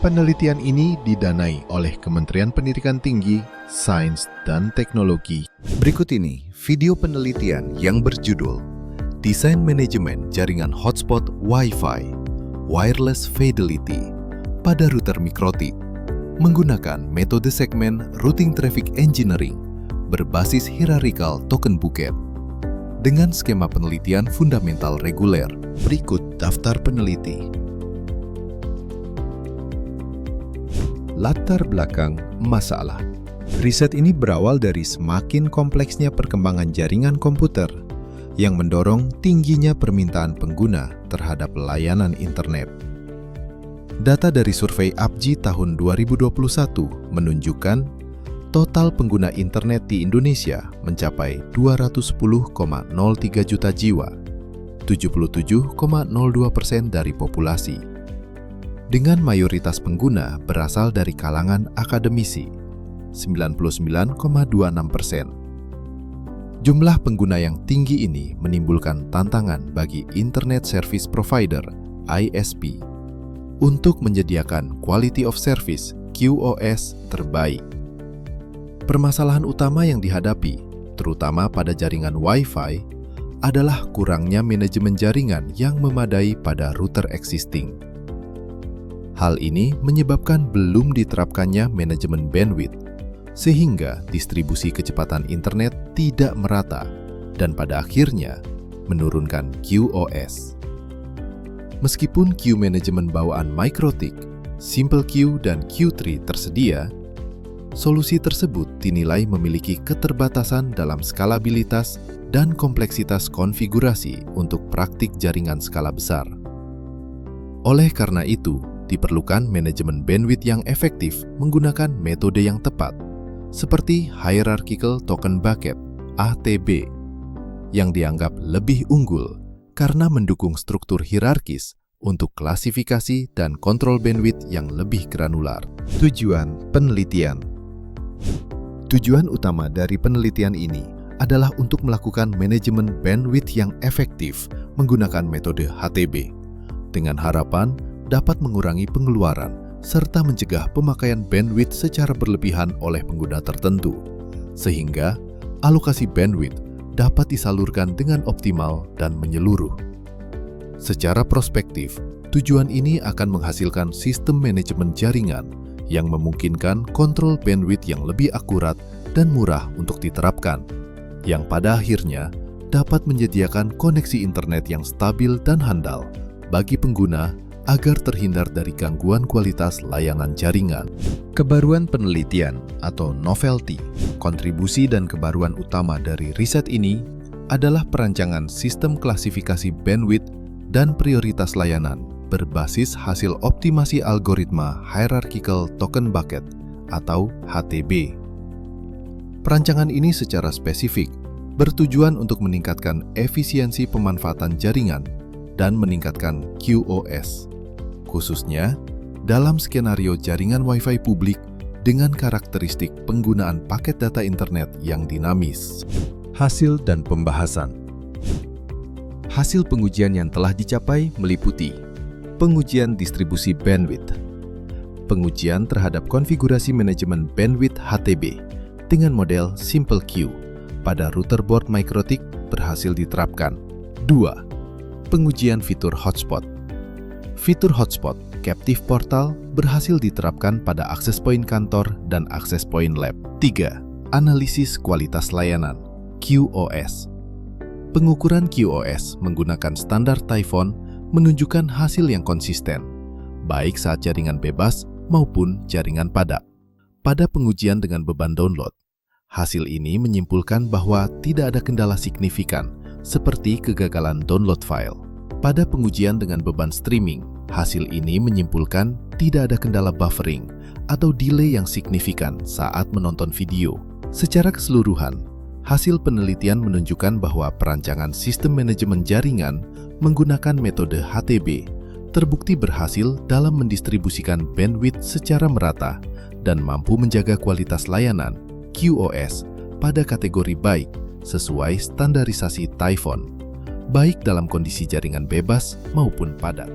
Penelitian ini didanai oleh Kementerian Pendidikan Tinggi, Sains dan Teknologi. Berikut ini video penelitian yang berjudul Desain Manajemen Jaringan Hotspot Wi-Fi Wireless Fidelity pada router mikrotik menggunakan metode segmen Routing Traffic Engineering berbasis hierarchical token bucket dengan skema penelitian fundamental reguler. Berikut daftar peneliti. Latar belakang masalah. Riset ini berawal dari semakin kompleksnya perkembangan jaringan komputer yang mendorong tingginya permintaan pengguna terhadap layanan internet. Data dari survei APJI tahun 2021 menunjukkan total pengguna internet di Indonesia mencapai 210,03 juta jiwa, 77,02% dari populasi. Dengan mayoritas pengguna berasal dari kalangan akademisi, 99,26%. Jumlah pengguna yang tinggi ini menimbulkan tantangan bagi Internet Service Provider (ISP) untuk menyediakan Quality of Service (QoS) terbaik. Permasalahan utama yang dihadapi, terutama pada jaringan Wi-Fi, adalah kurangnya manajemen jaringan yang memadai pada router existing. Hal ini menyebabkan belum diterapkannya manajemen bandwidth, sehingga distribusi kecepatan internet tidak merata dan pada akhirnya menurunkan QoS. Meskipun queue manajemen bawaan MikroTik, Simple Queue, dan Q3 tersedia, solusi tersebut dinilai memiliki keterbatasan dalam skalabilitas dan kompleksitas konfigurasi untuk praktik jaringan skala besar. Oleh karena itu, diperlukan manajemen bandwidth yang efektif menggunakan metode yang tepat, seperti Hierarchical Token Bucket (HTB), yang dianggap lebih unggul karena mendukung struktur hierarkis untuk klasifikasi dan kontrol bandwidth yang lebih granular. Tujuan penelitian. Tujuan utama dari penelitian ini adalah untuk melakukan manajemen bandwidth yang efektif menggunakan metode HTB, dengan harapan dapat mengurangi pengeluaran serta mencegah pemakaian bandwidth secara berlebihan oleh pengguna tertentu, sehingga alokasi bandwidth dapat disalurkan dengan optimal dan menyeluruh. Secara prospektif, tujuan ini akan menghasilkan sistem manajemen jaringan yang memungkinkan kontrol bandwidth yang lebih akurat dan murah untuk diterapkan, yang pada akhirnya dapat menyediakan koneksi internet yang stabil dan handal bagi pengguna agar terhindar dari gangguan kualitas layanan jaringan. Kebaruan penelitian atau novelty, kontribusi dan kebaruan utama dari riset ini adalah perancangan sistem klasifikasi bandwidth dan prioritas layanan berbasis hasil optimasi algoritma Hierarchical Token Bucket atau HTB. Perancangan ini secara spesifik bertujuan untuk meningkatkan efisiensi pemanfaatan jaringan dan meningkatkan QoS, khususnya dalam skenario jaringan Wi-Fi publik dengan karakteristik penggunaan paket data internet yang dinamis. Hasil dan pembahasan. Hasil pengujian yang telah dicapai meliputi pengujian distribusi bandwidth, pengujian terhadap konfigurasi manajemen bandwidth HTB dengan model Simple Queue pada router board MikroTik berhasil diterapkan. 2. Pengujian fitur hotspot. Fitur hotspot Captive Portal berhasil diterapkan pada akses point kantor dan akses point lab. 3. Analisis kualitas layanan QoS. Pengukuran QoS menggunakan standar Typhon menunjukkan hasil yang konsisten, baik saat jaringan bebas maupun jaringan padat. Pada pengujian dengan beban download, hasil ini menyimpulkan bahwa tidak ada kendala signifikan seperti kegagalan download file. Pada pengujian dengan beban streaming, hasil ini menyimpulkan tidak ada kendala buffering atau delay yang signifikan saat menonton video. Secara keseluruhan, hasil penelitian menunjukkan bahwa perancangan sistem manajemen jaringan menggunakan metode HTB terbukti berhasil dalam mendistribusikan bandwidth secara merata dan mampu menjaga kualitas layanan QoS pada kategori baik sesuai standarisasi Typhon, baik dalam kondisi jaringan bebas maupun padat.